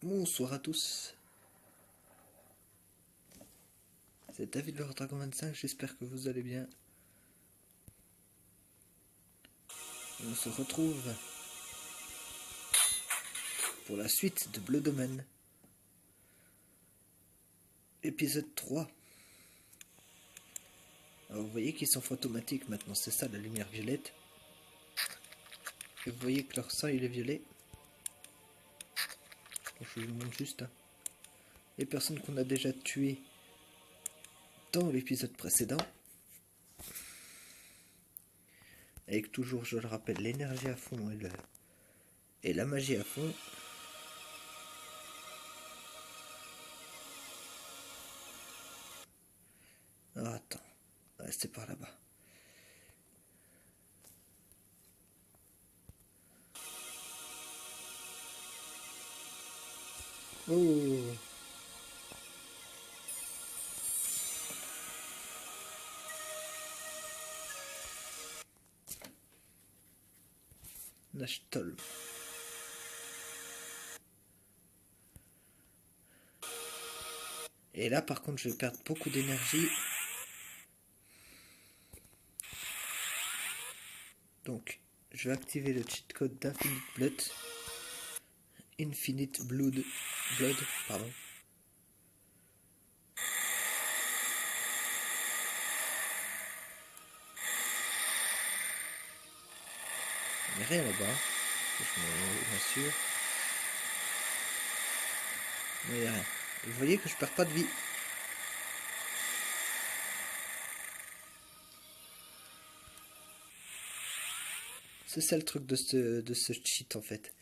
Bonsoir à tous, c'est David le Dragon 25, j'espère que vous allez bien. On se retrouve pour la suite de Bleu Domaine, épisode 3. Alors vous voyez qu'ils sont automatiques maintenant, c'est ça la lumière violette. Et vous voyez que leur sang il est violet. Je vous montre juste les personnes qu'on a déjà tuées dans l'épisode précédent. Avec toujours, je le rappelle, l'énergie à fond et la magie à fond. Ah, attends, ouais, c'est par là-bas. Oh, Nashtol. Et là par contre je vais perdre beaucoup d'énergie. Donc je vais activer le cheat code d'Infinite Blood. Infinite Blood, pardon. Il n'y a rien là-bas, je m'assure. Mais il n'y a rien. Vous voyez que je perds pas de vie. C'est ça le truc de ce cheat en fait.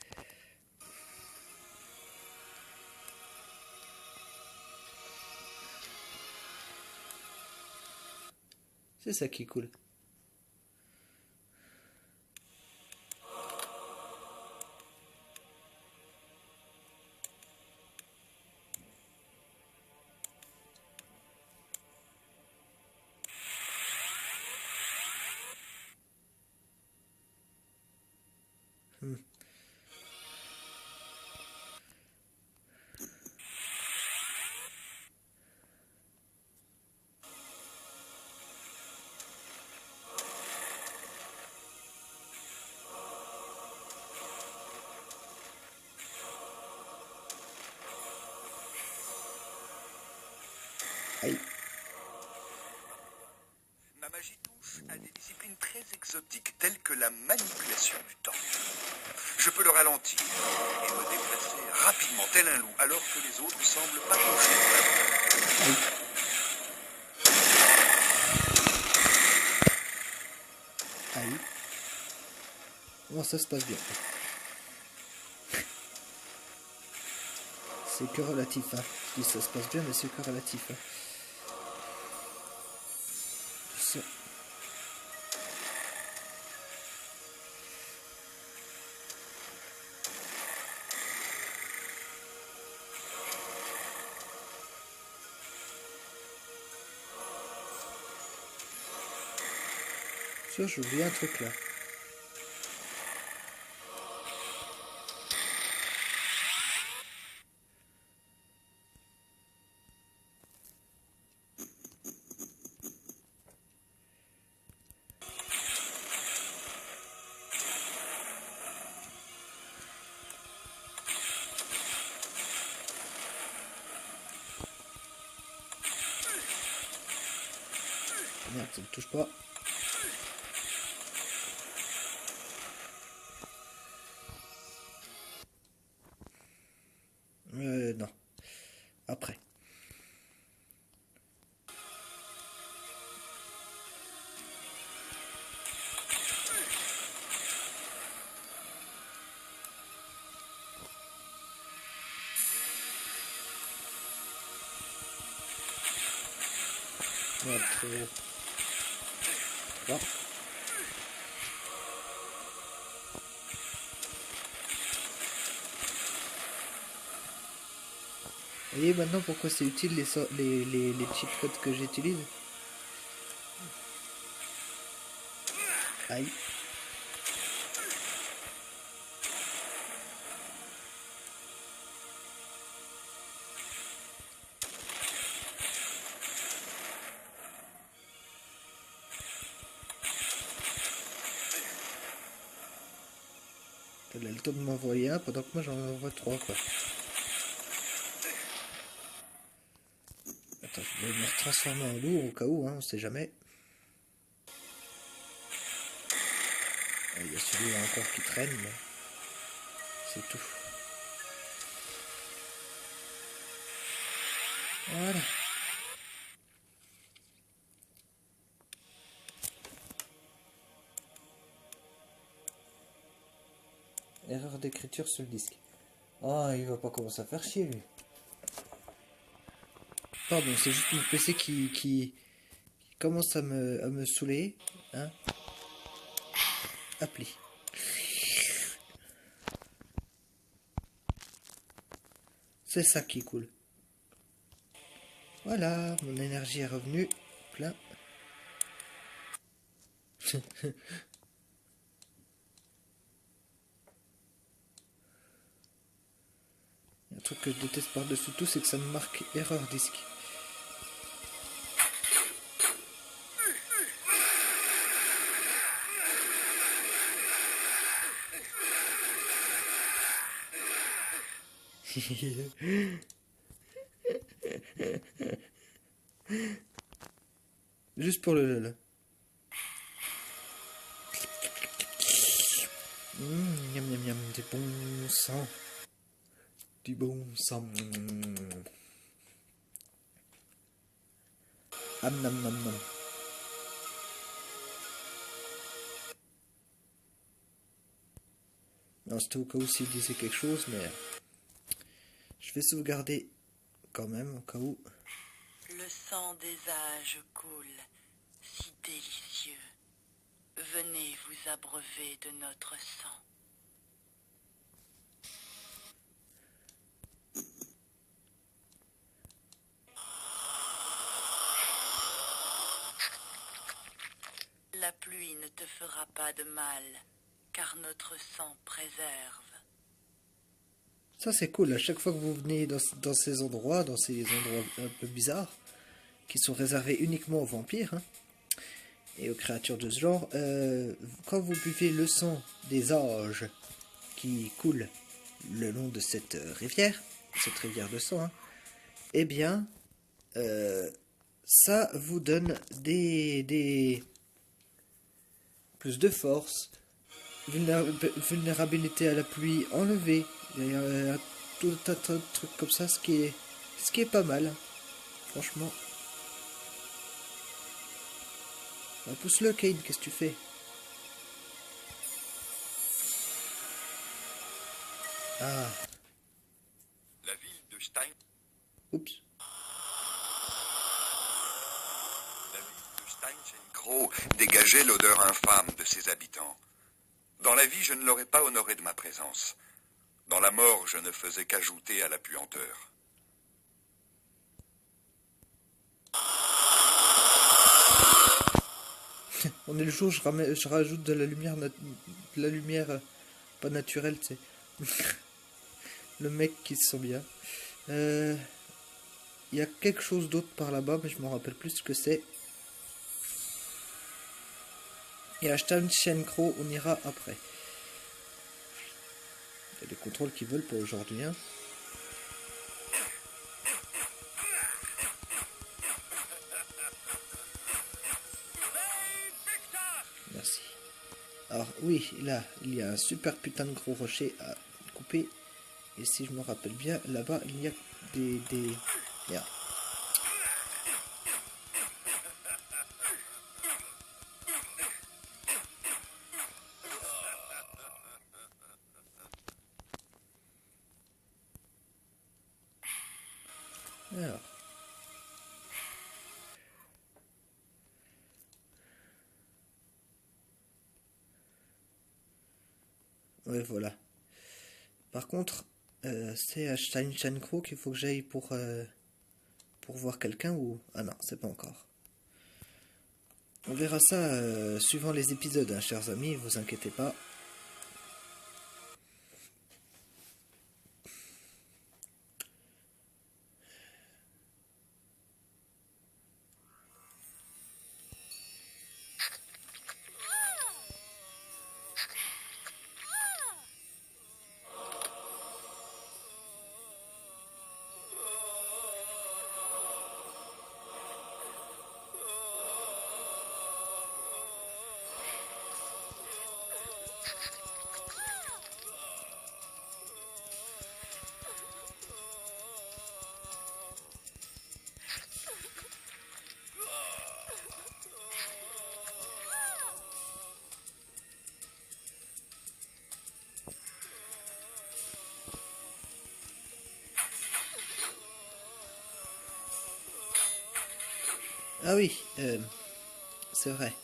C'est ça qui est cool. Aïe. Ma magie touche à des disciplines très exotiques telles que la manipulation du temps. Je peux le ralentir et me déplacer rapidement tel un loup alors que les autres semblent pas toucher. Aïe. Bon, ça se passe bien. C'est que relatif, hein. Je dis ça se passe bien, mais c'est que relatif, hein. Ça. Ça, je vois un truc là. Merde, ça ne touche pas. Non. Après. Merde, trop. Là. Vous voyez maintenant pourquoi c'est utile les cheat codes que j'utilise. Aïe. Elle a le temps de m'envoyer un pendant que moi j'en envoie 3 quoi. Attends, je vais me transformer en loup au cas où, hein, on sait jamais. Il y a celui-là encore qui traîne, mais c'est tout. Voilà. Erreur d'écriture sur le disque. Oh, il va pas commencer à faire chier lui. Pardon, c'est juste mon PC qui commence à me saouler. Hein. Appli. C'est ça qui est cool. Voilà, mon énergie est revenue. Plein. Un truc que je déteste par-dessus tout, c'est que ça me marque erreur disque. Juste pour le lol. Miam miam miam, du bon sang. Du bon sang. Am nam nam nam. Non, c'était au cas où s'il disait quelque chose, mais je vais sauvegarder quand même au cas où. Le sang des âges coule, si délicieux. Venez vous abreuver de notre sang. La pluie ne te fera pas de mal, car notre sang préserve. Ça c'est cool, à chaque fois que vous venez dans ces endroits un peu bizarres, qui sont réservés uniquement aux vampires, hein, et aux créatures de ce genre, quand vous buvez le sang des âges qui coule le long de cette rivière de sang, hein, eh bien, ça vous donne des plus de force, vulnérabilité à la pluie enlevée, il y a tout un tas de trucs comme ça, ce qui est pas mal, franchement. Pousse-le, Kane, qu'est-ce que tu fais? Ah. La ville de Stein... Oups. La ville de Steinchenkro dégageait l'odeur infâme de ses habitants. Dans la vie, je ne l'aurais pas honoré de ma présence. Dans la mort, je ne faisais qu'ajouter à la puanteur. On est le jour, je rajoute de la lumière pas naturelle, tu sais. Le mec qui se sent bien. Il y a quelque chose d'autre par là-bas, mais je me rappelle plus ce que c'est. Et à Steinchenkro, on ira après. Il y a des contrôles qui veulent pour aujourd'hui, hein. Merci. Alors oui, là, il y a un super putain de gros rocher à couper. Et si je me rappelle bien, là-bas, il y a des... Yeah. Alors. Ouais, voilà. Par contre, c'est à Steinchenkro qu'il faut que j'aille pour voir quelqu'un ou... Ah non, c'est pas encore. On verra ça suivant les épisodes, hein, chers amis, vous inquiétez pas. Ah oui, c'est vrai.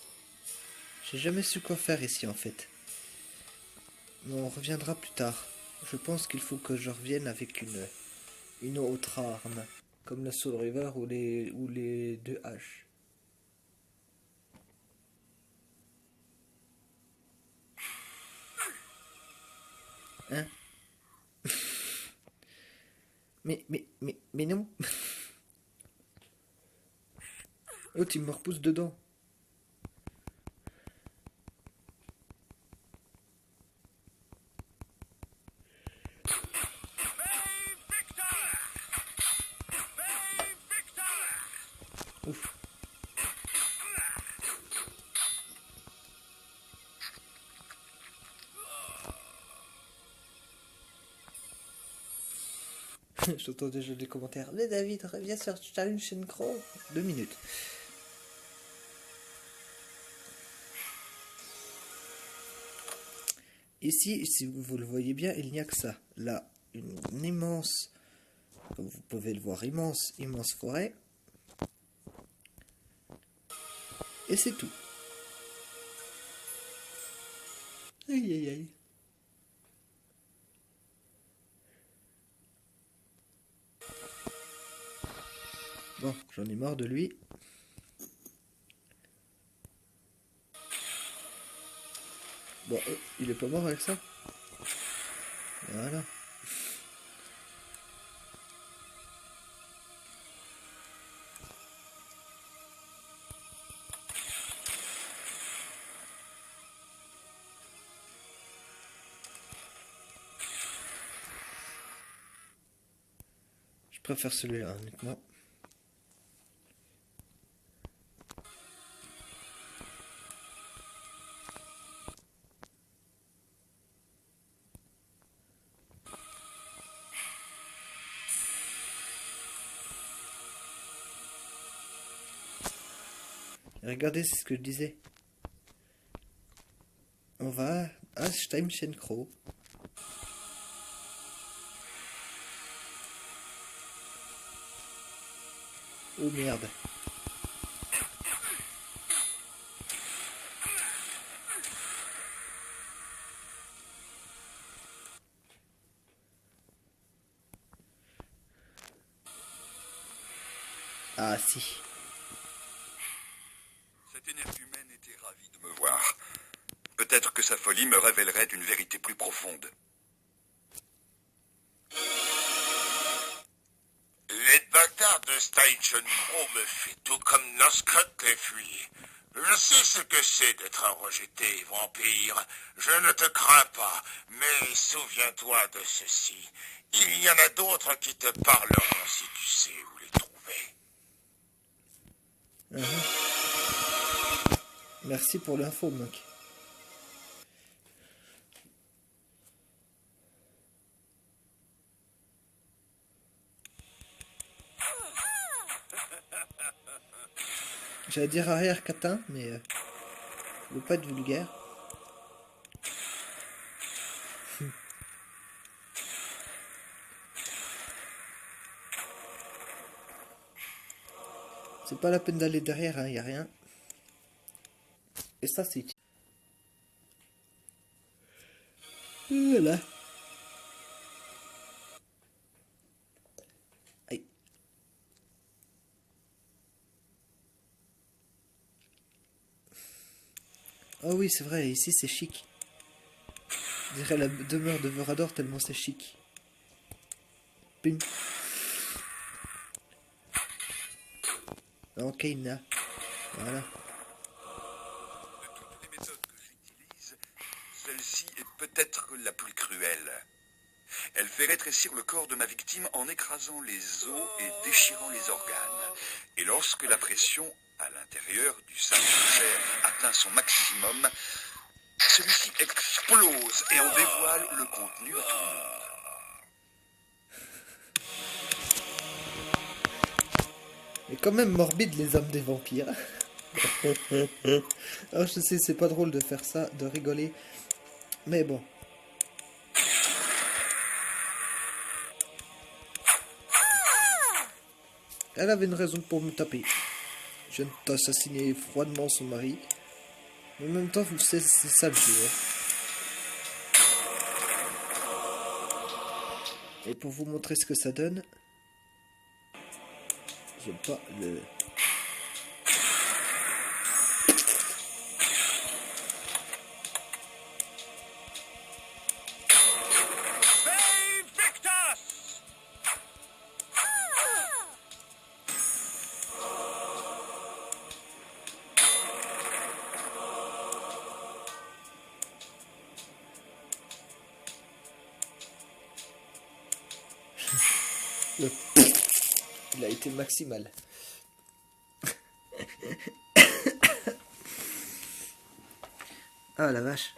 J'ai jamais su quoi faire ici en fait. Mais on reviendra plus tard. Je pense qu'il faut que je revienne avec une autre arme. Comme le Soul River ou les deux haches. Hein? Mais non. Oh, tu me repousses dedans. Ouf. J'entends déjà des commentaires. Mais David, reviens sur Challenge Synchro. 2 minutes. Ici, si vous le voyez bien, il n'y a que ça. Là, une immense, comme vous pouvez le voir, immense forêt. Et c'est tout. Aïe aïe aïe. Bon, j'en ai marre de lui. Bon, il est pas mort avec ça. Voilà. Je préfère celui-là, honnêtement. Regardez, c'est ce que je disais. On va à Stein Crow. Oh merde. Ah si. Cette énergie humaine était ravie de me voir. Peut-être que sa folie me révélerait une vérité plus profonde. Les bâtards de Station Pro me fait tout comme Noscott les fuit. Je sais ce que c'est d'être un rejeté, vampire. Je ne te crains pas, mais souviens-toi de ceci. Il y en a d'autres qui te parleront si tu sais où les trouver. Merci pour l'info, mec. J'allais dire arrière catin, mais je veux pas être vulgaire. C'est pas la peine d'aller derrière, hein, y a rien. Et ça, c'est... Voilà. Aïe. Oh oui, c'est vrai, ici c'est chic. Je dirais la demeure de Vorador tellement c'est chic. Pim. Ok, Ina. Voilà. De toutes les méthodes que j'utilise, celle-ci est peut-être la plus cruelle. Elle fait rétrécir le corps de ma victime en écrasant les os et déchirant les organes. Et lorsque la pression à l'intérieur du sac de chair atteint son maximum, celui-ci explose et en dévoile le contenu à tout le monde. Mais quand même morbide les âmes des vampires. Alors je sais, c'est pas drôle de faire ça, de rigoler. Mais bon. Elle avait une raison pour me taper. qui vient d'assassiner froidement son mari. Mais en même temps, c'est ça le jeu. Et pour vous montrer ce que ça donne, j'aime pas le... Il a été maximal. Ah la vache.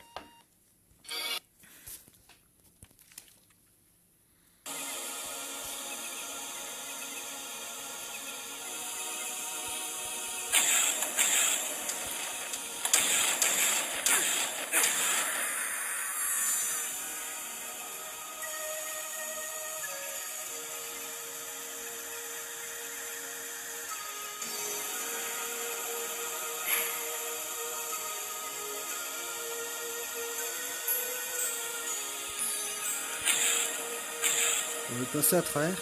On va passer à travers.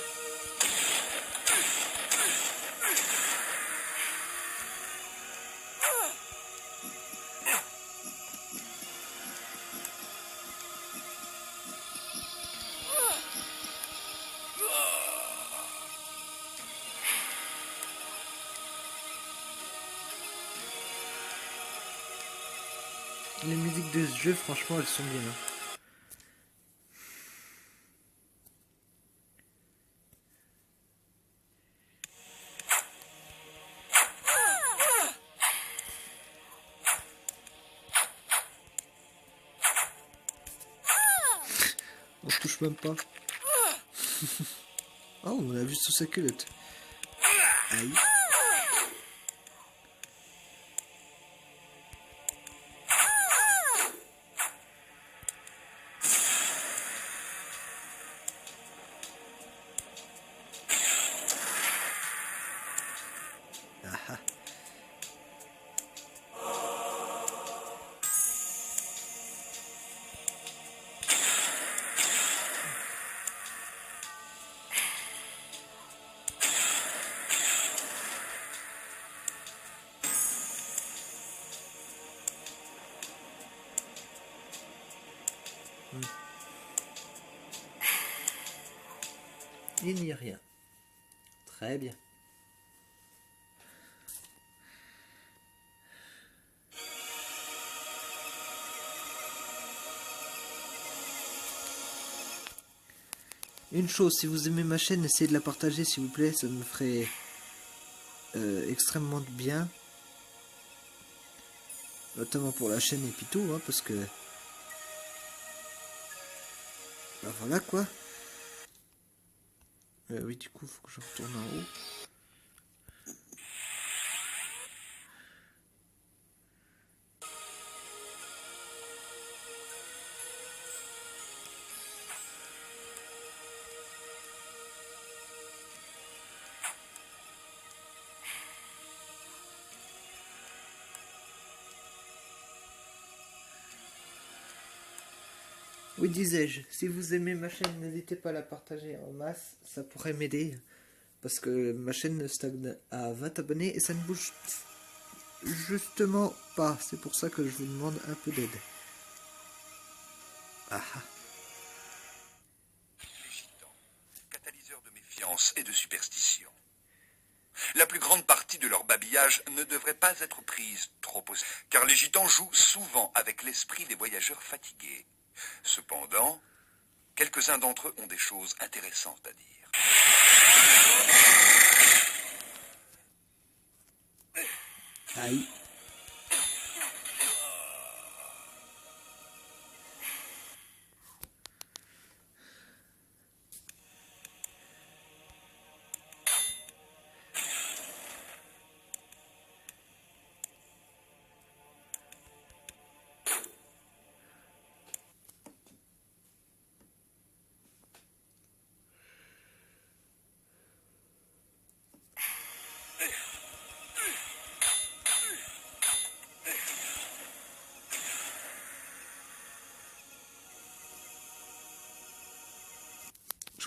Les musiques de ce jeu, franchement, elles sont bien. On touche même pas. Oh, on a vu sous sa culotte. Aïe. Ah ah. Il n'y a rien. Très bien. Une chose, si vous aimez ma chaîne, essayez de la partager s'il vous plaît, ça me ferait extrêmement bien. Notamment pour la chaîne et puis tout, hein, parce que... Bah voilà quoi. Oui, du coup, faut que je retourne en haut. Oui, disais-je, si vous aimez ma chaîne, n'hésitez pas à la partager en masse, ça pourrait m'aider. Parce que ma chaîne stagne à 20 abonnés et ça ne bouge justement pas. C'est pour ça que je vous demande un peu d'aide. Ah ah. Les gitans, catalyseurs de méfiance et de superstition. La plus grande partie de leur babillage ne devrait pas être prise trop au sérieux, car les gitans jouent souvent avec l'esprit des voyageurs fatigués. Cependant, quelques-uns d'entre eux ont des choses intéressantes à dire. Aïe.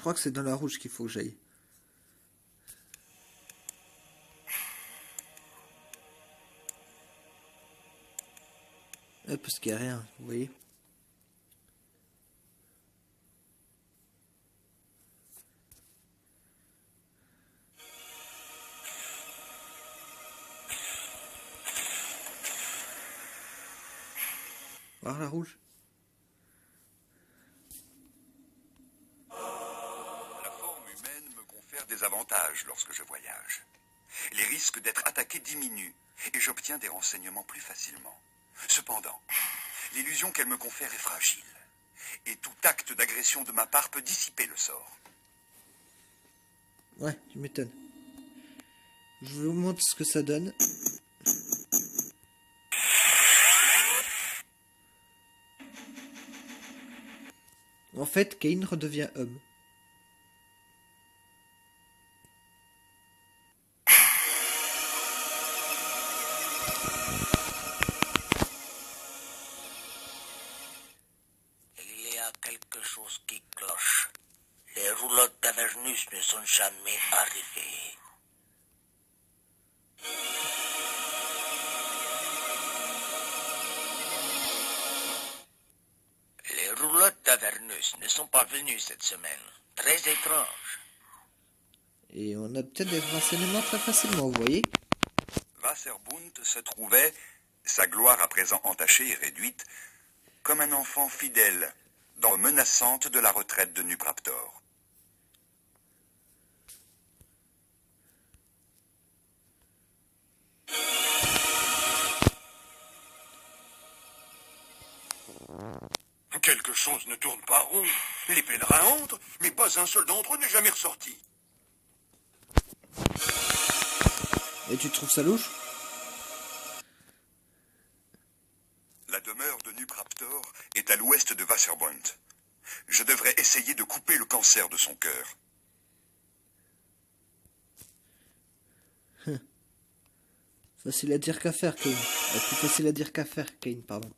crois que c'est dans la rouge qu'il faut que j'aille. Parce qu'il n'y a rien, vous voyez. Voir la rouge. La forme humaine me confère des avantages lorsque je voyage. Les risques d'être attaqué diminuent et j'obtiens des renseignements plus facilement. Cependant, l'illusion qu'elle me confère est fragile et tout acte d'agression de ma part peut dissiper le sort. Ouais, tu m'étonnes. Je vous montre ce que ça donne. En fait, Cain redevient homme. Il y a quelque chose qui cloche. Les roulottes d'Avernus ne sont jamais arrivées. Les roulottes d'Avernus ne sont pas venues cette semaine. Très étrange. Et on obtient des renseignements très facilement, vous voyez. Wasserbund se trouvait, sa gloire à présent entachée et réduite, comme un enfant fidèle, dans menaçante de la retraite de Nupraptor. Quelque chose ne tourne pas rond. Les pèlerins entrent, mais pas un seul d'entre eux n'est jamais ressorti. Et tu trouves ça louche? La demeure de Nupraptor est à l'ouest de Wasserbund. Je devrais essayer de couper le cancer de son cœur. Facile à dire qu'à faire, Cain. Plus facile à dire qu'à faire, Cain, pardon.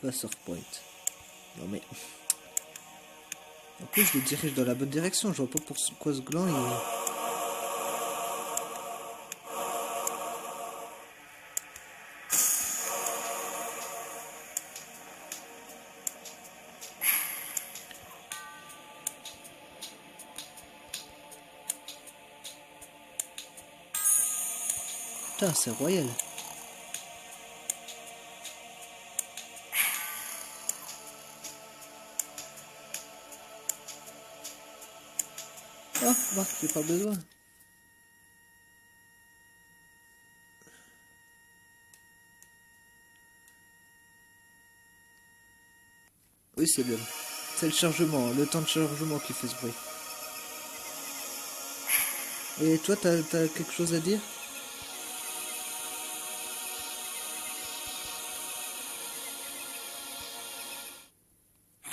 Wasserpoint. Non mais... En plus, je le dirige dans la bonne direction. Je vois pas pourquoi ce gland il... Putain, c'est royal. Oh, Marc, j'ai pas besoin. Oui, c'est bien. C'est le chargement, le temps de chargement qui fait ce bruit. Et toi, t'as quelque chose à dire?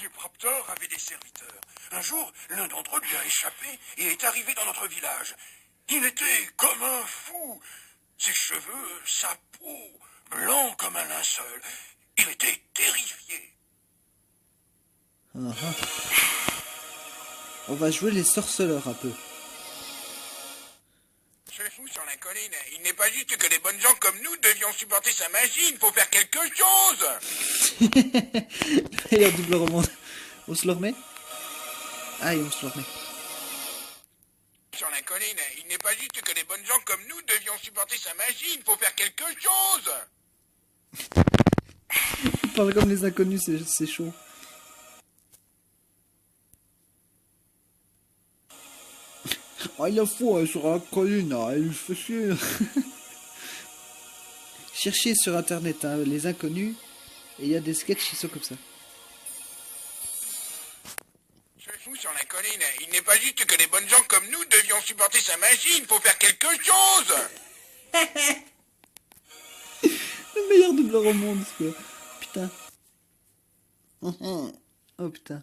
Nupraptor avait des serviteurs. Un jour, l'un d'entre eux lui a échappé et est arrivé dans notre village. Il était comme un fou. Ses cheveux, sa peau, blanc comme un linceul. Il était terrifié. On va jouer les sorceleurs un peu. Ce fou sur la colline, il n'est pas juste que les bonnes gens comme nous devions supporter sa magie. Il faut faire quelque chose. Il y a un double remonte. On se le remet? Ah, on se le remet. Sur la colline, il n'est pas juste que les bonnes gens comme nous devions supporter sa magie. Il faut faire quelque chose. Il parle comme les inconnus, c'est chaud. Ah, il a fou sur la colline, il fait chier. Cherchez sur internet hein, les inconnus, et il y a des sketchs qui sont comme ça. Ce fou sur la colline, il n'est pas juste que les bonnes gens comme nous devions supporter sa magie. Il faut faire quelque chose. Le meilleur doubleur au monde, ce gars. Putain. Oh putain.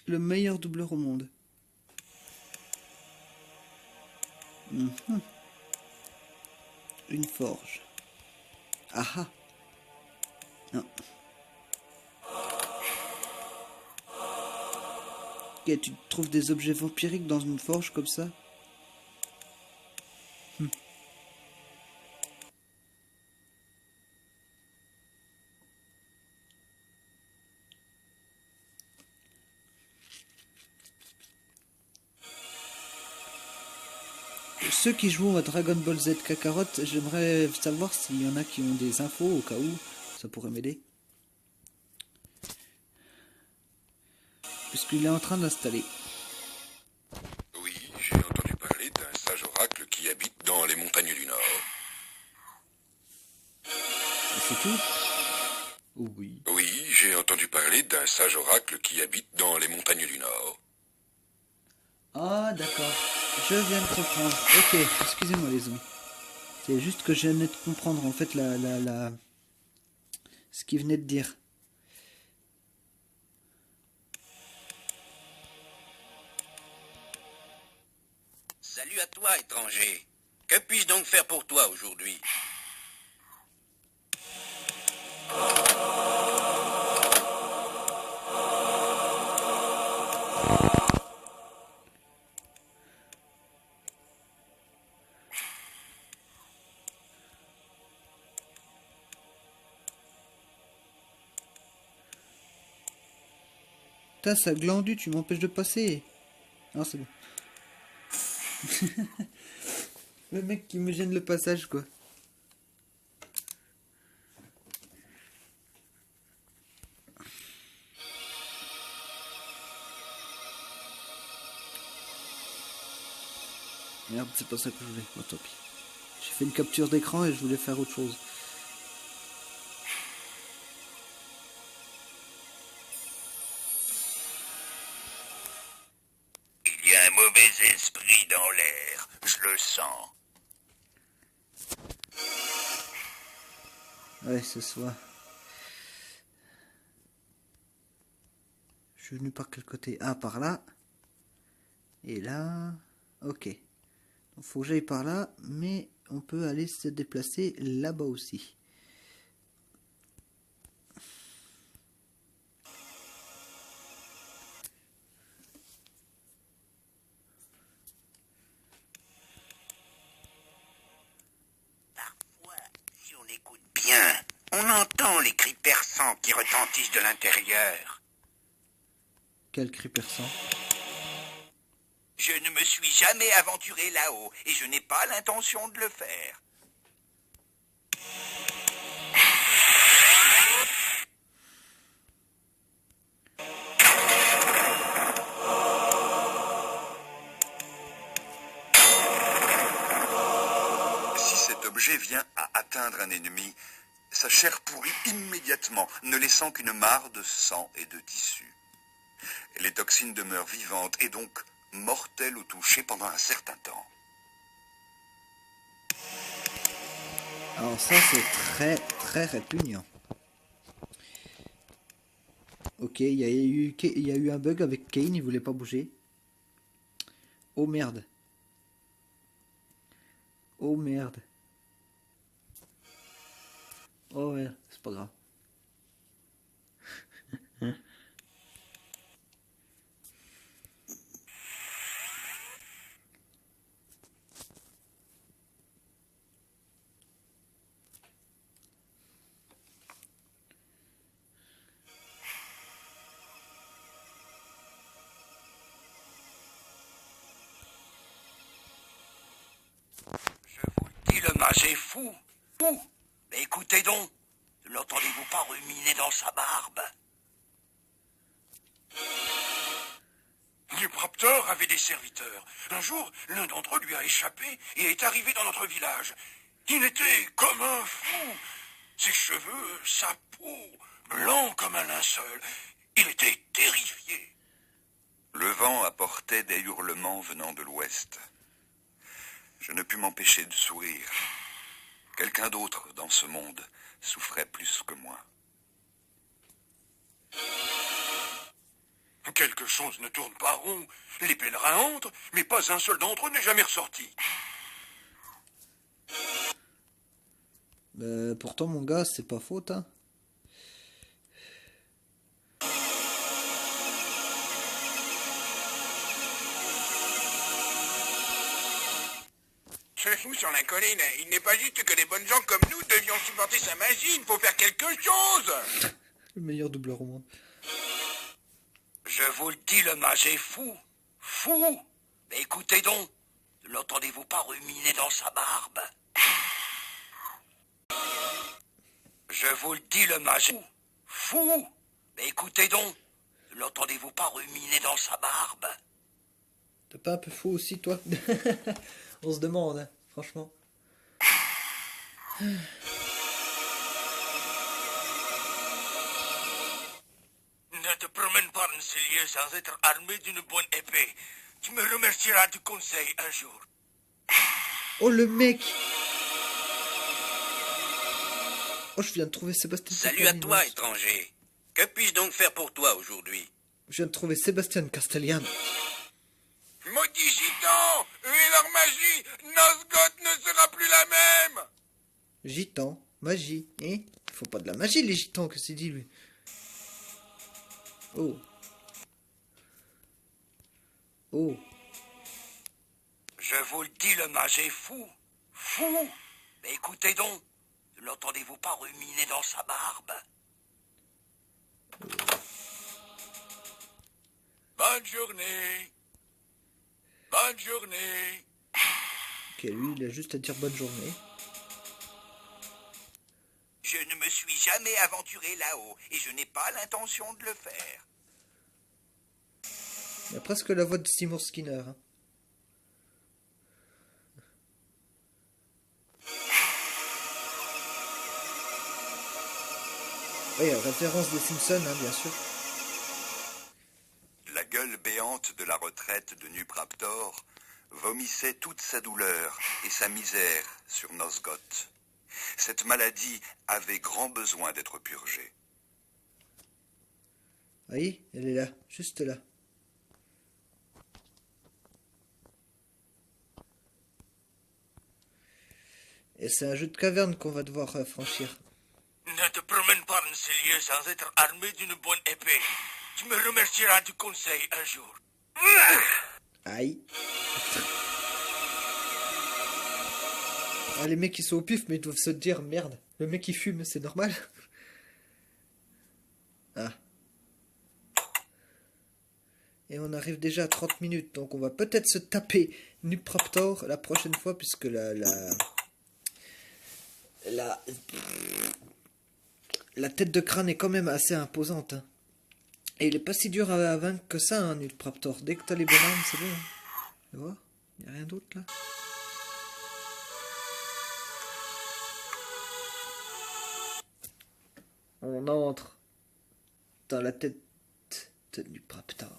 Le meilleur doubleur au monde. Mhm. Une forge. Ah ah. Non. Ok, tu trouves des objets vampiriques dans une forge comme ça? Ceux qui jouent à Dragon Ball Z Kakarot, j'aimerais savoir s'il y en a qui ont des infos au cas où ça pourrait m'aider. Puisqu'il est en train d'installer. Oui, j'ai entendu parler d'un sage oracle qui habite dans les montagnes du Nord. Et c'est tout? Oui. Oui, j'ai entendu parler d'un sage oracle qui habite dans les montagnes du Nord. Ah d'accord. Je viens de comprendre. Ok, excusez-moi les amis. C'est juste que je venais de comprendre en fait ce qu'il venait de dire. Salut à toi, étranger. Que puis-je donc faire pour toi aujourd'hui? Putain, ça glandu, tu m'empêches de passer. Non, c'est bon. Le mec qui me gêne le passage, quoi. Merde, c'est pas ça que je voulais. Bon, tant pis. J'ai fait une capture d'écran et je voulais faire autre chose. Il y a un mauvais esprit dans l'air, je le sens. Ouais, ce soir. Je suis venu par quel côté? Ah, par là. Et là. Ok. Il faut que j'aille par là, mais on peut aller se déplacer là-bas aussi. Parfois, si on écoute bien, on entend les cris perçants qui retentissent de l'intérieur. Quel cri perçant? Je ne me suis jamais aventuré là-haut et je n'ai pas l'intention de le faire. Si cet objet vient à atteindre un ennemi, sa chair pourrit immédiatement, ne laissant qu'une mare de sang et de tissu. Les toxines demeurent vivantes et donc mortelles au toucher pendant un certain temps. Alors ça c'est très très répugnant. Ok, il y a eu un bug avec Kane, il voulait pas bouger. Oh merde. Oh merde. Oh ouais, c'est pas grave. Je vous le dis, le mage est fou. Fou. Mais écoutez donc. Ne l'entendez-vous pas ruminer dans sa barbe? Le Raptor avait des serviteurs. Un jour, l'un d'entre eux lui a échappé et est arrivé dans notre village. Il était comme un fou. Ses cheveux, sa peau, blanc comme un linceul. Il était terrifié. Le vent apportait des hurlements venant de l'ouest. Je ne pus m'empêcher de sourire. Quelqu'un d'autre dans ce monde souffrait plus que moi. Quelque chose ne tourne pas rond. Les pèlerins entrent, mais pas un seul d'entre eux n'est jamais ressorti. Pourtant, mon gars, c'est pas faute, hein. Ce fou sur la colline, il n'est pas juste que des bonnes gens comme nous devions supporter sa magie, il faut faire quelque chose. Le meilleur doubleur au monde. Je vous le dis, le mage est fou. Fou. Mais écoutez donc. Ne l'entendez-vous pas ruminer dans sa barbe? Je vous le dis, le mage est fou. Fou. Mais écoutez donc. Ne l'entendez-vous pas ruminer dans sa barbe? T'es pas un peu fou aussi, toi? On se demande, hein, franchement. Ne te promène pas dans ces lieux sans être armé d'une bonne épée. Tu me remercieras du conseil un jour. Oh, le mec! Oh, je viens de trouver Sébastien. Salut à toi, étranger. Que puis-je donc faire pour toi aujourd'hui? Je viens de trouver Sébastien Castellian. Maudits gitans, eux et leur magie, Nosgoth ne sera plus la même. Gitan, magie, hein? Il faut pas de la magie, les gitans, que c'est dit, lui. Oh. Oh. Je vous le dis, le mage est fou. Fou. Mais écoutez donc. Ne l'entendez-vous pas ruminer dans sa barbe? Bonne journée. Bonne journée. Ok, lui, il a juste à dire bonne journée. Je ne me suis jamais aventuré là-haut et je n'ai pas l'intention de le faire. Il a presque la voix de Seymour Skinner. Hein. Oui, référence des Simpsons, hein, bien sûr. La gueule béante de la retraite de Nupraptor vomissait toute sa douleur et sa misère sur Nosgoth. Cette maladie avait grand besoin d'être purgée. Oui, elle est là, juste là. Et c'est un jeu de caverne qu'on va devoir franchir. Ne te promène pas dans ces lieux sans être armé d'une bonne épée. Tu me remercieras du conseil un jour. Aïe. Ah, les mecs ils sont au pif, mais ils doivent se dire merde. Le mec il fume, c'est normal. Ah. Et on arrive déjà à 30 minutes, donc on va peut-être se taper Nupraptor la prochaine fois, puisque la tête de crâne est quand même assez imposante. Hein. Et il est pas si dur à vaincre que ça, hein, Nupraptor. Dès que t'as les bonnes armes, c'est bon. Hein. Tu vois, il n'y a rien d'autre là. On entre dans la tête de Nupraptor.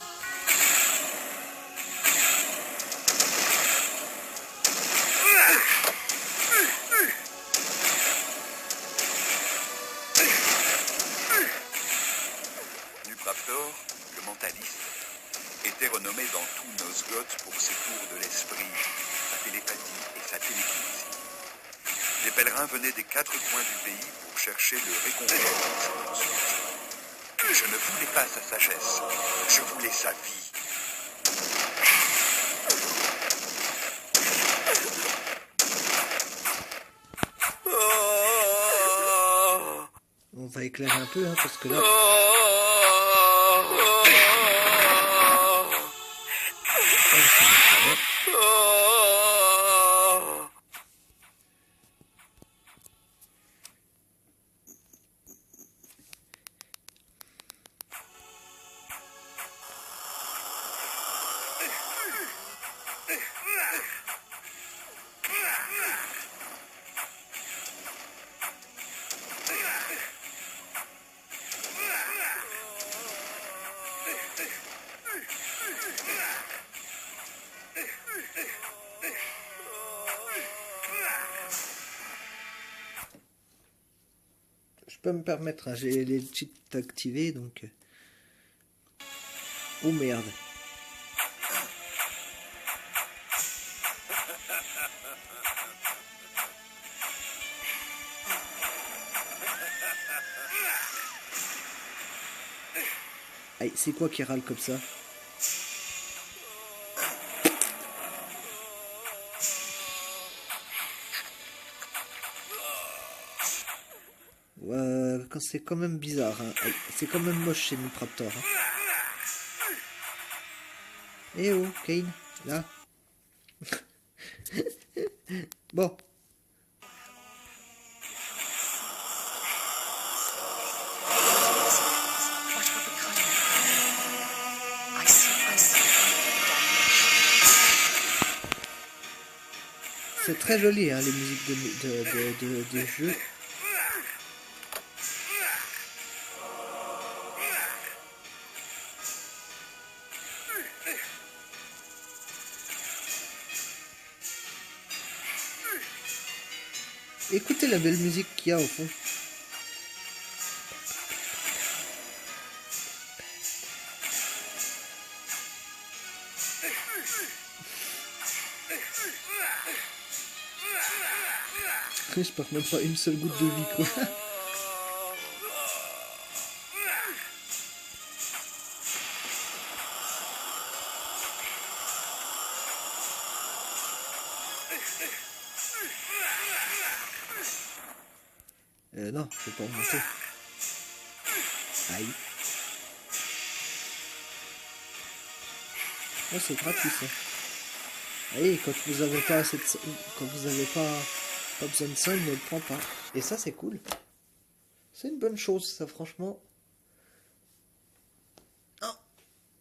Nupraptor, le mentaliste, était renommé dans tout Nosgoth pour ses tours de l'esprit, sa télépathie et sa télékinésie. Les pèlerins venaient des 4 coins du pays pour chercher le réconfort dans ses mensonges. Je ne voulais pas sa sagesse, je voulais sa vie. On va éclairer un peu, hein, parce que là... Je peux me permettre, hein, j'ai les cheats activés, donc... Oh merde. Aïe, c'est quoi qui râle comme ça? C'est quand même bizarre, hein. C'est quand même moche chez Nupraptor. Hein. Eh oh, Kane, là. Bon. C'est très joli, hein, les musiques de jeux. Écoutez la belle musique qu'il y a au fond. Je perds même pas une seule goutte de vie, quoi. Non, je vais pas remonter. Aïe. Oh, c'est gratuit ça. Aïe, quand vous avez pas assez de... quand vous avez pas besoin de ça, il ne le prend pas. Et ça, c'est cool. C'est une bonne chose, ça, franchement. Oh.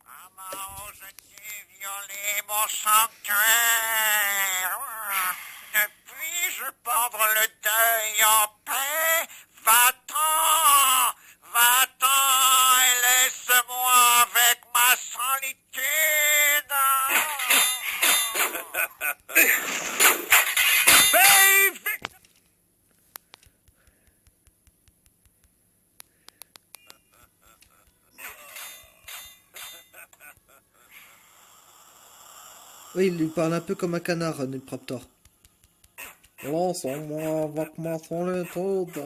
Maman, je t'ai violé mon sanctuaire. Ne puis-je prendre le deuil en paix? Va-t'en, va-t'en et laisse-moi avec ma solitude. Oui, il lui parle un peu comme un canard, Nupraptor. Laisse-moi avec ma solitude.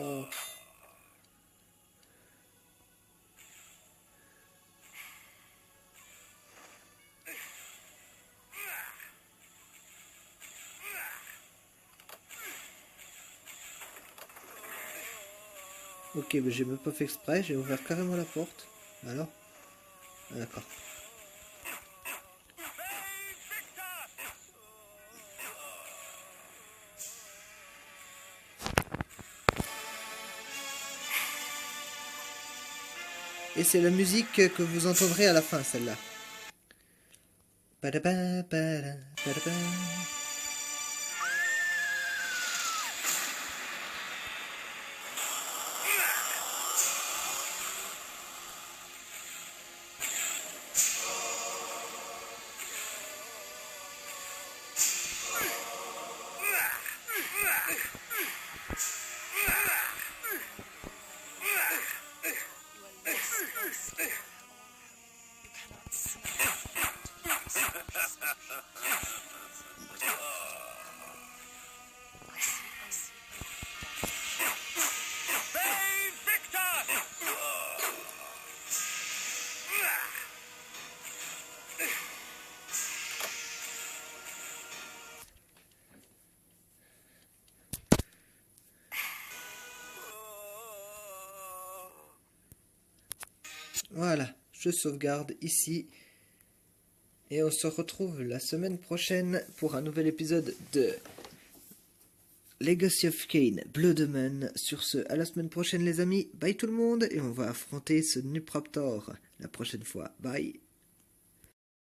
Ok, mais j'ai même pas fait exprès, j'ai ouvert carrément la porte. Alors? Ah, d'accord. Et c'est la musique que vous entendrez à la fin, celle-là. Badaba, bada, badaba. Voilà, je sauvegarde ici. Et on se retrouve la semaine prochaine pour un nouvel épisode de Legacy of Kain Blood Omen. Sur ce, à la semaine prochaine les amis. Bye tout le monde. Et on va affronter ce Nupraptor la prochaine fois. Bye.